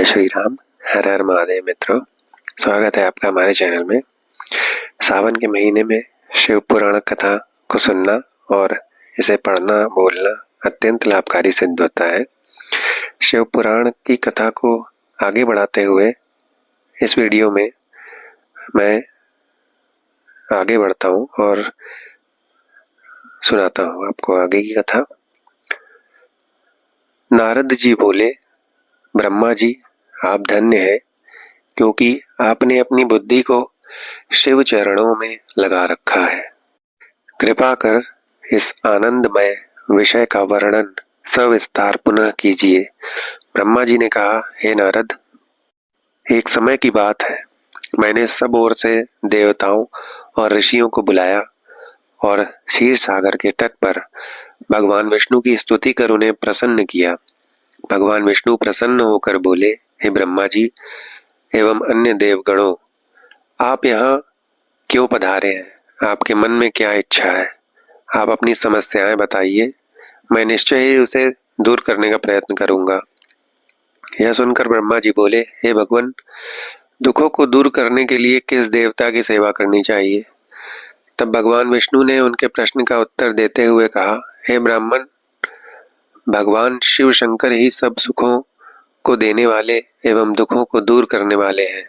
जय श्री राम। हर हर महादेव। मित्रों, स्वागत है आपका हमारे चैनल में। सावन के महीने में शिव पुराण कथा को सुनना और इसे पढ़ना बोलना अत्यंत लाभकारी सिद्ध होता है। शिव पुराण की कथा को आगे बढ़ाते हुए इस वीडियो में मैं आगे बढ़ता हूँ और सुनाता हूँ आपको आगे की कथा। नारद जी बोले, ब्रह्मा जी, आप धन्य है, क्योंकि आपने अपनी बुद्धि को शिव चरणों में लगा रखा है। कृपा कर इस आनंदमय विषय का वर्णन सविस्तार पुनः कीजिए। ब्रह्मा जी ने कहा, हे नारद, एक समय की बात है, मैंने सब ओर से देवताओं और ऋषियों को बुलाया और क्षीर सागर के तट पर भगवान विष्णु की स्तुति कर उन्हें प्रसन्न किया। भगवान विष्णु प्रसन्न होकर बोले, हे ब्रह्मा जी एवं अन्य देवगणों, आप यहाँ क्यों पधारे हैं? आपके मन में क्या इच्छा है? आप अपनी समस्याएं बताइए, मैं निश्चय ही उसे दूर करने का प्रयत्न करूंगा। यह सुनकर ब्रह्मा जी बोले, हे भगवान, दुखों को दूर करने के लिए किस देवता की सेवा करनी चाहिए? तब भगवान विष्णु ने उनके प्रश्न का उत्तर देते हुए कहा, हे ब्राह्मण, भगवान शिव शंकर ही सब सुखों को देने वाले एवं दुखों को दूर करने वाले हैं।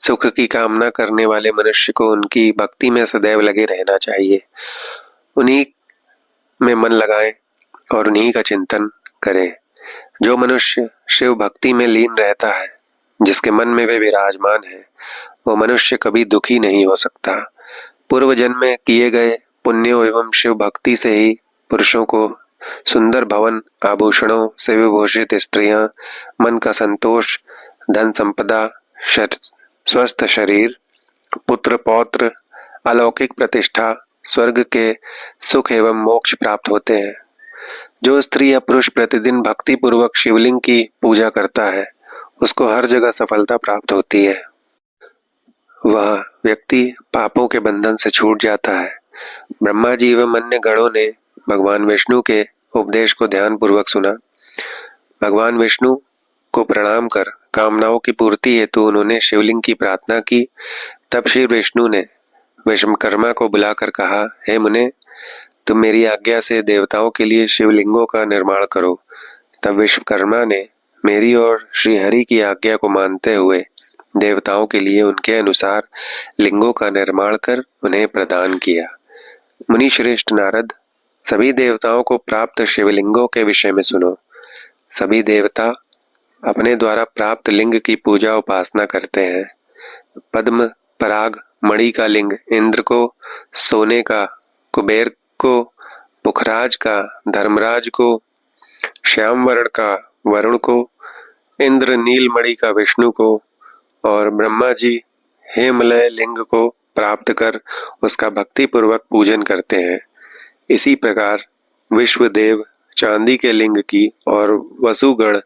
सुख की कामना करने वाले मनुष्य को उनकी भक्ति में सदैव लगे रहना चाहिए। उन्हीं में मन लगाएं और उन्हीं का चिंतन करें। जो मनुष्य शिव भक्ति में लीन रहता है, जिसके मन में वे विराजमान है, वो मनुष्य कभी दुखी नहीं हो सकता। पूर्व जन्म में किए गए पुण्यों एवं शिव भक्ति से ही पुरुषों को सुंदर भवन, आभूषणों से विभूषित स्त्रियां, मन का संतोष, धन संपदा, स्वस्थ शरीर, पुत्र पौत्र, अलौकिक प्रतिष्ठा, स्वर्ग के सुख एवं मोक्ष प्राप्त होते हैं। जो स्त्री या पुरुष प्रतिदिन भक्ति पूर्वक शिवलिंग की पूजा करता है, उसको हर जगह सफलता प्राप्त होती है। वह व्यक्ति पापों के बंधन से छूट जाता है। ब्रह्मा जी एवं अन्य गणों ने भगवान विष्णु के उपदेश को ध्यान पूर्वक सुना। भगवान विष्णु को प्रणाम कर कामनाओं की पूर्ति हेतु उन्होंने शिवलिंग की प्रार्थना की। तब श्री विष्णु ने विश्वकर्मा को बुलाकर कहा, हे मुने, तुम मेरी आज्ञा से देवताओं के लिए शिवलिंगों का निर्माण करो। तब विश्वकर्मा ने मेरी और श्रीहरि की आज्ञा को मानते हुए देवताओं के लिए उनके अनुसार लिंगों का निर्माण कर उन्हें प्रदान किया। मुनि श्रेष्ठ नारद, सभी देवताओं को प्राप्त शिवलिंगों के विषय में सुनो। सभी देवता अपने द्वारा प्राप्त लिंग की पूजा उपासना करते हैं। पद्म पराग मणि का लिंग इंद्र को, सोने का कुबेर को, पुखराज का धर्मराज को, श्याम वर्ण का वरुण को, इंद्र नीलमणि का विष्णु को और ब्रह्मा जी हेमलय लिंग को प्राप्त कर उसका भक्ति पूर्वक पूजन करते हैं। इसी प्रकार विश्वदेव चांदी के लिंग की और वसुगण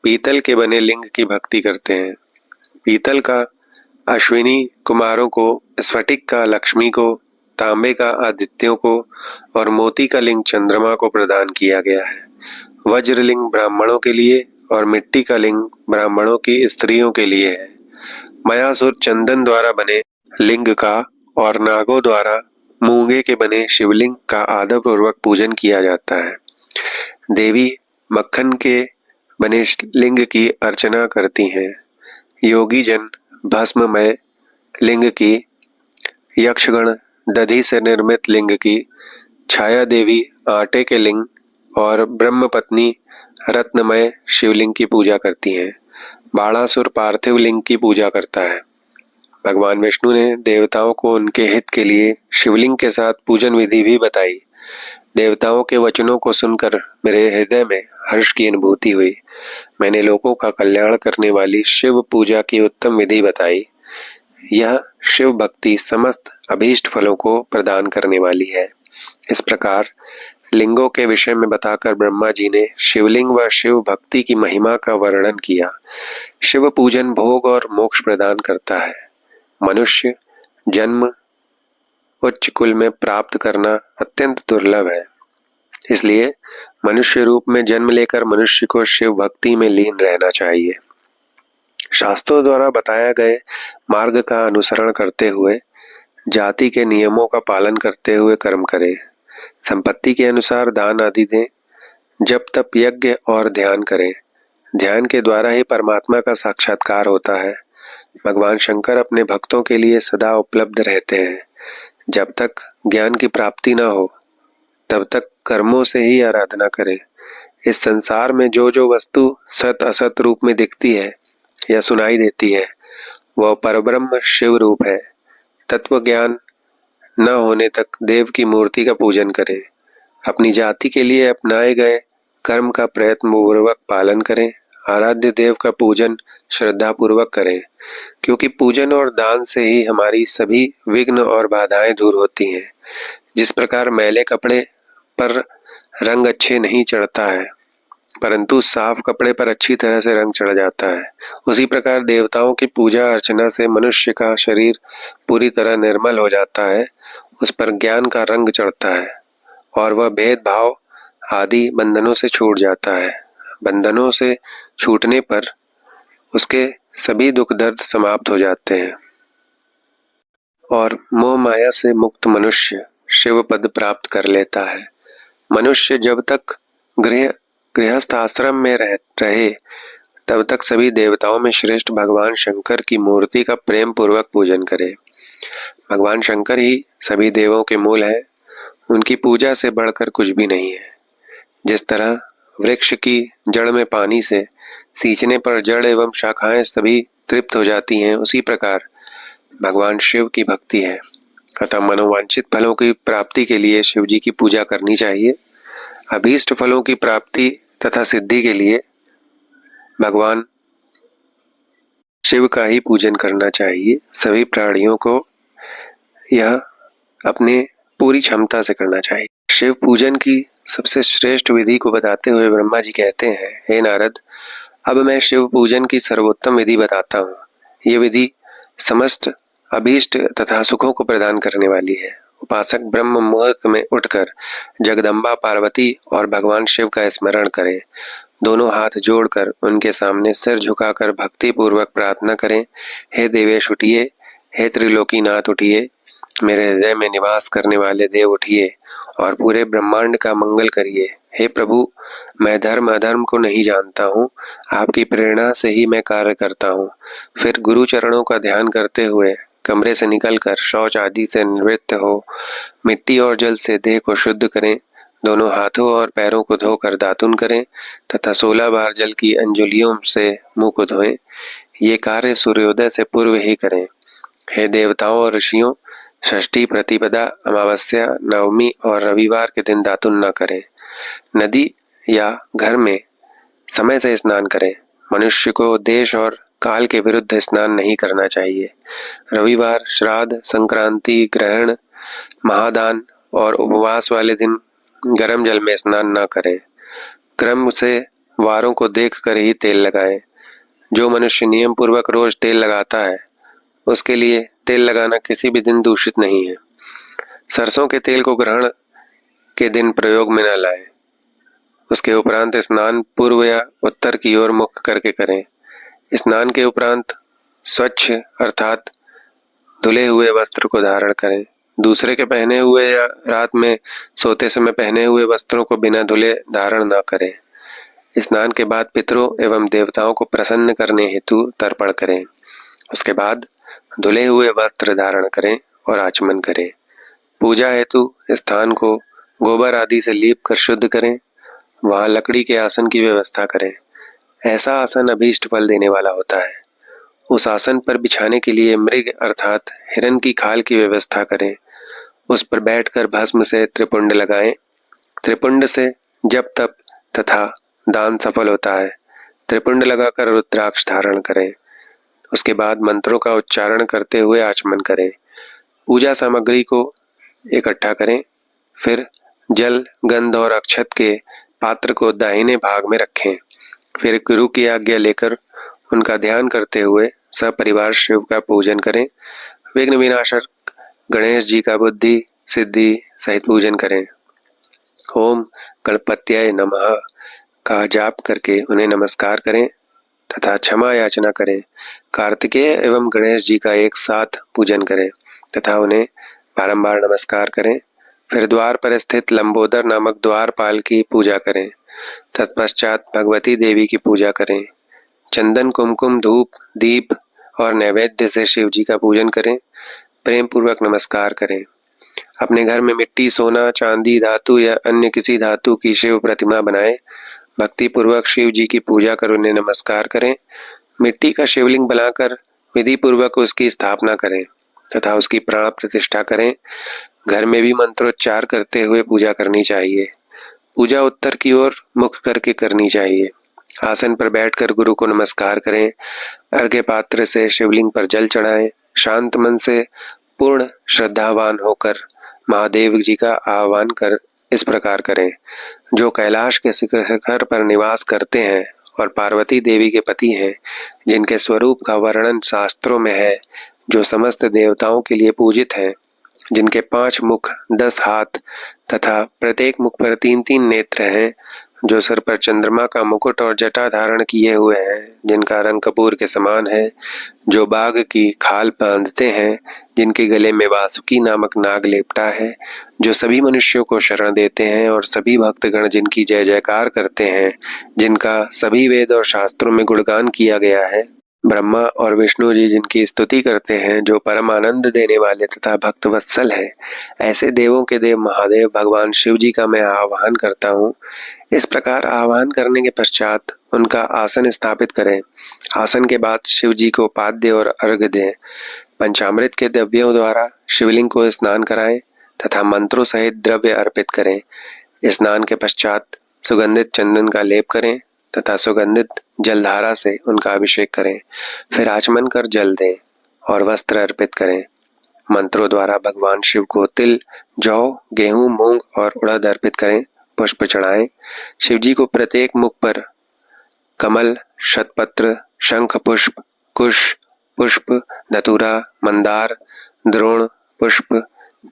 पीतल के बने लिंग की भक्ति करते हैं। पीतल का अश्विनी कुमारों को, स्फटिक का लक्ष्मी को, तांबे का आदित्यों को और मोती का लिंग चंद्रमा को प्रदान किया गया है। वज्रलिंग ब्राह्मणों के लिए और मिट्टी का लिंग ब्राह्मणों की स्त्रियों के लिए है। मयासुर चंदन द्वारा बने लिंग का और नागों द्वारा मूंगे के बने शिवलिंग का आदर पूर्वक पूजन किया जाता है। देवी मक्खन के बने लिंग की अर्चना करती हैं। योगी जन भस्ममय लिंग की, यक्षगण दधि से निर्मित लिंग की, छाया देवी आटे के लिंग और ब्रह्म पत्नी रत्नमय शिवलिंग की पूजा करती हैं। बाणासुर पार्थिव लिंग की पूजा करता है। भगवान विष्णु ने देवताओं को उनके हित के लिए शिवलिंग के साथ पूजन विधि भी बताई। देवताओं के वचनों को सुनकर मेरे हृदय में हर्ष की अनुभूति हुई। मैंने लोगों का कल्याण करने वाली शिव पूजा की उत्तम विधि बताई। यह शिव भक्ति समस्त अभीष्ट फलों को प्रदान करने वाली है। इस प्रकार लिंगों के विषय में बताकर ब्रह्मा जी ने शिवलिंग व शिव भक्ति की महिमा का वर्णन किया। शिव पूजन भोग और मोक्ष प्रदान करता है। मनुष्य जन्म उच्च कुल में प्राप्त करना अत्यंत दुर्लभ है। इसलिए मनुष्य रूप में जन्म लेकर मनुष्य को शिव भक्ति में लीन रहना चाहिए। शास्त्रों द्वारा बताया गए मार्ग का अनुसरण करते हुए, जाति के नियमों का पालन करते हुए कर्म करें। संपत्ति के अनुसार दान आदि दें। जप तप यज्ञ और ध्यान करें। ध्यान के द्वारा ही परमात्मा का साक्षात्कार होता है। भगवान शंकर अपने भक्तों के लिए सदा उपलब्ध रहते हैं। जब तक ज्ञान की प्राप्ति न हो तब तक कर्मों से ही आराधना करें। इस संसार में जो जो वस्तु सत असत रूप में दिखती है या सुनाई देती है वह परब्रह्म शिव रूप है। तत्व ज्ञान न होने तक देव की मूर्ति का पूजन करें। अपनी जाति के लिए अपनाए गए कर्म का प्रयत्न पूर्वक पालन करें। आराध्य देव का पूजन श्रद्धा पूर्वक करें, क्योंकि पूजन और दान से ही हमारी सभी विघ्न और बाधाएं दूर होती हैं। जिस प्रकार मैले कपड़े पर रंग अच्छे नहीं चढ़ता है, परंतु साफ कपड़े पर अच्छी तरह से रंग चढ़ जाता है, उसी प्रकार देवताओं की पूजा अर्चना से मनुष्य का शरीर पूरी तरह निर्मल हो जाता है। उस पर ज्ञान का रंग चढ़ता है और वह भेदभाव आदि बंधनों से छूट जाता है। बंधनों से छूटने पर उसके सभी दुख दर्द समाप्त हो जाते हैं और मोह माया से मुक्त मनुष्य शिव पद प्राप्त कर लेता है। मनुष्य जब तक गृहस्थ आश्रम में रहे तब तक सभी देवताओं में श्रेष्ठ भगवान शंकर की मूर्ति का प्रेम पूर्वक पूजन करे। भगवान शंकर ही सभी देवों के मूल हैं। उनकी पूजा से बढ़कर कुछ भी नहीं है। जिस तरह वृक्ष की जड़ में पानी से सींचने पर जड़ एवं शाखाएं सभी तृप्त हो जाती हैं, उसी प्रकार भगवान शिव की भक्ति है। अतः मनोवांछित फलों की प्राप्ति के लिए शिव जी की पूजा करनी चाहिए। अभीष्ट फलों की प्राप्ति तथा सिद्धि के लिए भगवान शिव का ही पूजन करना चाहिए। सभी प्राणियों को यह अपने पूरी क्षमता से करना चाहिए। शिव पूजन की सबसे श्रेष्ठ विधि को बताते हुए ब्रह्मा जी कहते हैं, हे नारद, अब मैं शिव पूजन की सर्वोत्तम विधि बताता हूँ। ये विधि समस्त अभीष्ट तथा सुखों को प्रदान करने वाली है। उपासक ब्रह्म मुहूर्त में उठकर जगदम्बा पार्वती और भगवान शिव का स्मरण करें। दोनों हाथ जोड़कर उनके सामने सिर झुकाकर भक्ति पूर्वक प्रार्थना करें, हे देवेश उठिए, हे त्रिलोकीनाथ उठिए, मेरे हृदय में निवास करने वाले देव उठिए और पूरे ब्रह्मांड का मंगल करिए। हे प्रभु, मैं धर्म अधर्म को नहीं जानता हूँ, आपकी प्रेरणा से ही मैं कार्य करता हूँ। फिर गुरु चरणों का ध्यान करते हुए कमरे से निकलकर शौच आदि से निवृत्त हो मिट्टी और जल से देह को शुद्ध करें। दोनों हाथों और पैरों को धोकर दातुन करें तथा 16 बार जल की अंजुलियों से मुंह को धोएं। ये कार्य सूर्योदय से पूर्व ही करें। हे देवताओं और ऋषियों, षष्ठी, प्रतिपदा, अमावस्या, नवमी और रविवार के दिन दातुन न करें। नदी या घर में समय से स्नान करें। मनुष्य को देश और काल के विरुद्ध स्नान नहीं करना चाहिए। रविवार, श्राद्ध, संक्रांति, ग्रहण, महादान और उपवास वाले दिन गर्म जल में स्नान न करें। क्रम से वारों को देखकर ही तेल लगाएं। जो मनुष्य नियम पूर्वक रोज तेल लगाता है उसके लिए तेल लगाना किसी भी दिन दूषित नहीं है। सरसों के तेल को ग्रहण के दिन प्रयोग में न लाएं। उसके उपरांत स्नान पूर्व या उत्तर की ओर मुख करके करें। स्नान के उपरांत स्वच्छ अर्थात धुले हुए वस्त्र को धारण करें। दूसरे के पहने हुए या रात में सोते समय पहने हुए वस्त्रों को बिना धुले धारण न करें। स्नान के बाद पितरों एवं देवताओं को प्रसन्न करने हेतु तर्पण करें। उसके बाद धुले हुए वस्त्र धारण करें और आचमन करें। पूजा हेतु स्थान को गोबर आदि से लीप कर शुद्ध करें। वहां लकड़ी के आसन की व्यवस्था करें। ऐसा आसन अभीष्ट फल देने वाला होता है। उस आसन पर बिछाने के लिए मृग अर्थात हिरण की खाल की व्यवस्था करें। उस पर बैठकर भस्म से त्रिपुंड लगाएं। त्रिपुंड से जप तप तथा दान सफल होता है। त्रिपुंड लगाकर रुद्राक्ष धारण करें। उसके बाद मंत्रों का उच्चारण करते हुए आचमन करें। पूजा सामग्री को इकट्ठा करें। फिर जल, गंध और अक्षत के पात्र को दाहिने भाग में रखें। फिर गुरु की आज्ञा लेकर उनका ध्यान करते हुए सपरिवार शिव का पूजन करें। विघ्न विनाशक गणेश जी का बुद्धि सिद्धि सहित पूजन करें। ओम गणपत्याय नमः का जाप करके उन्हें नमस्कार करें तथा क्षमा याचना करें। कार्तिकेय एवं गणेश जी का एक साथ पूजन करें तथा उन्हें बारंबार नमस्कार करें। फिर द्वार पर स्थित लंबोदर नामक द्वारपाल की पूजा करें। तत्पश्चात भगवती देवी की पूजा करें। चंदन, कुमकुम, धूप, दीप और नैवेद्य से शिव जी का पूजन करें। प्रेम पूर्वक नमस्कार करें। अपने घर में मिट्टी, सोना, चांदी, धातु या अन्य किसी धातु की शिव प्रतिमा बनाएं। भक्ति पूर्वक शिव जी की पूजा कर उन्हें नमस्कार करें। मिट्टी का शिवलिंग बनाकर विधि पूर्वक उसकी स्थापना करें तथा उसकी प्राण प्रतिष्ठा करें। घर में भी मंत्रोच्चार करते हुए पूजा करनी चाहिए। पूजा उत्तर की ओर मुख करके करनी चाहिए। आसन पर बैठकर गुरु को नमस्कार करें। अर्घ्य पात्र से शिवलिंग पर जल चढ़ाएं। शांत मन से पूर्ण श्रद्धावान होकर महादेव जी का आह्वान कर इस प्रकार करें। जो कैलाश के शिखर पर निवास करते हैं और पार्वती देवी के पति हैं, जिनके स्वरूप का वर्णन शास्त्रों में है, जो समस्त देवताओं के लिए पूजित हैं, जिनके 5 मुख, 10 हाथ तथा प्रत्येक मुख पर 3-3 नेत्र हैं, जो सिर पर चंद्रमा का मुकुट और जटा धारण किए हुए हैं, जिनका रंग कपूर के समान है, जो बाघ की खाल बांधते हैं, जिनके गले में वासुकी नामक नाग लेपटा है, जो सभी मनुष्यों को शरण देते हैं और सभी भक्तगण जिनकी जय जयकार करते हैं, जिनका सभी वेद और शास्त्रों में गुणगान किया गया है, ब्रह्मा और विष्णु जी जिनकी स्तुति करते हैं, जो परम आनंद देने वाले तथा भक्त वत्सल है, ऐसे देवों के देव महादेव भगवान शिव जी का मैं आह्वान करता हूँ। इस प्रकार आह्वान करने के पश्चात उनका आसन स्थापित करें। आसन के बाद शिव जी को पाद्य और अर्घ्य दें। पंचामृत के द्रव्यों द्वारा शिवलिंग को स्नान कराएं तथा मंत्रों सहित द्रव्य अर्पित करें। स्नान के पश्चात सुगंधित चंदन का लेप करें तथा सुगंधित जलधारा से उनका अभिषेक करें। फिर आचमन कर जल दें और वस्त्र अर्पित करें। मंत्रों द्वारा भगवान शिव को तिल, जौ, गेहूं, मूंग और उड़द अर्पित करें। पुष्प चढ़ाएं। शिव जी को प्रत्येक मुख पर कमल, शतपत्र, शंख पुष्प, कुश पुष्प, धतूरा, मंदार, द्रोण पुष्प,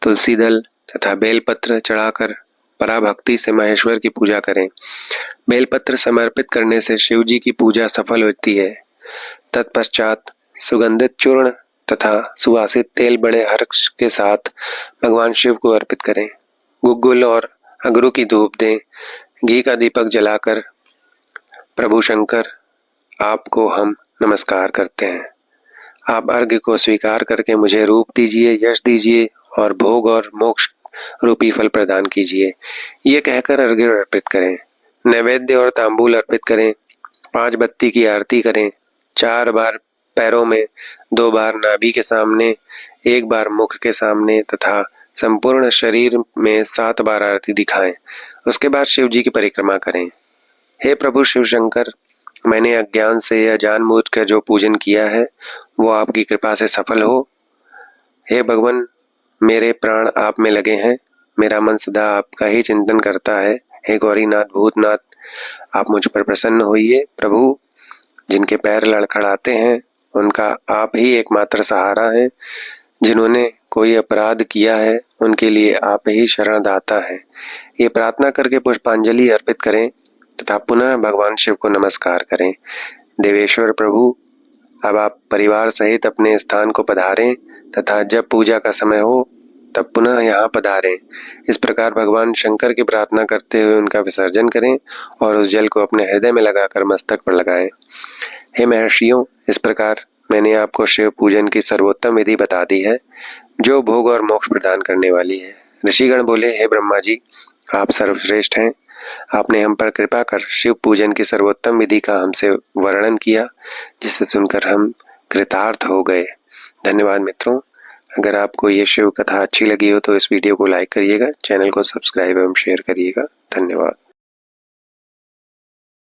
तुलसी दल तथा बेलपत्र चढ़ाकर पराभक्ति से महेश्वर की पूजा करें। बेलपत्र समर्पित करने से शिव जी की पूजा सफल होती है। तत्पश्चात सुगंधित चूर्ण तथा सुवासित तेल बड़े हर्ष के साथ भगवान शिव को अर्पित करें। गुग्गुल और अगरू की धूप दें। घी का दीपक जलाकर प्रभु शंकर, आपको हम नमस्कार करते हैं। आप अर्घ्य को स्वीकार करके मुझे रूप दीजिए, यश दीजिए और भोग और मोक्ष रूपी फल प्रदान कीजिए। ये कहकर अर्घ्य अर्पित करें। नैवेद्य और तांबूल अर्पित करें। 5 बत्ती की आरती करें। 4 बार पैरों में, 2 बार नाभि के सामने, 1 बार मुख के सामने तथा संपूर्ण शरीर में 7 बार आरती दिखाएं। उसके बाद शिव जी की परिक्रमा करें। हे प्रभु शिव शंकर, मैंने अज्ञान से या जानबूझकर जो पूजन किया है वो आपकी कृपा से सफल हो। हे भगवान, मेरे प्राण आप में लगे हैं। मेरा मन सदा आपका ही चिंतन करता है। हे गौरीनाथ, भूतनाथ, आप मुझ पर प्रसन्न होइए। प्रभु, जिनके पैर लड़खड़ाते हैं उनका आप ही एकमात्र सहारा है। जिन्होंने कोई अपराध किया है उनके लिए आप ही शरणदाता है। ये प्रार्थना करके पुष्पांजलि अर्पित करें तथा पुनः भगवान शिव को नमस्कार करें। देवेश्वर प्रभु, अब आप परिवार सहित अपने स्थान को पधारें तथा जब पूजा का समय हो तब पुनः यहाँ पधारें। इस प्रकार भगवान शंकर की प्रार्थना करते हुए उनका विसर्जन करें और उस जल को अपने हृदय में लगाकर मस्तक पर लगाएं। हे महर्षियों, इस प्रकार मैंने आपको शिव पूजन की सर्वोत्तम विधि बता दी है, जो भोग और मोक्ष प्रदान करने वाली है। ऋषिगण बोले, हे ब्रह्मा जी, आप सर्वश्रेष्ठ हैं। आपने हम पर कृपा कर शिव पूजन की सर्वोत्तम विधि का हमसे वर्णन किया, जिसे सुनकर हम कृतार्थ हो गए। धन्यवाद मित्रों। अगर आपको ये शिव कथा अच्छी लगी हो तो इस वीडियो को लाइक करिएगा, चैनल को सब्सक्राइब एवं शेयर करिएगा। धन्यवाद।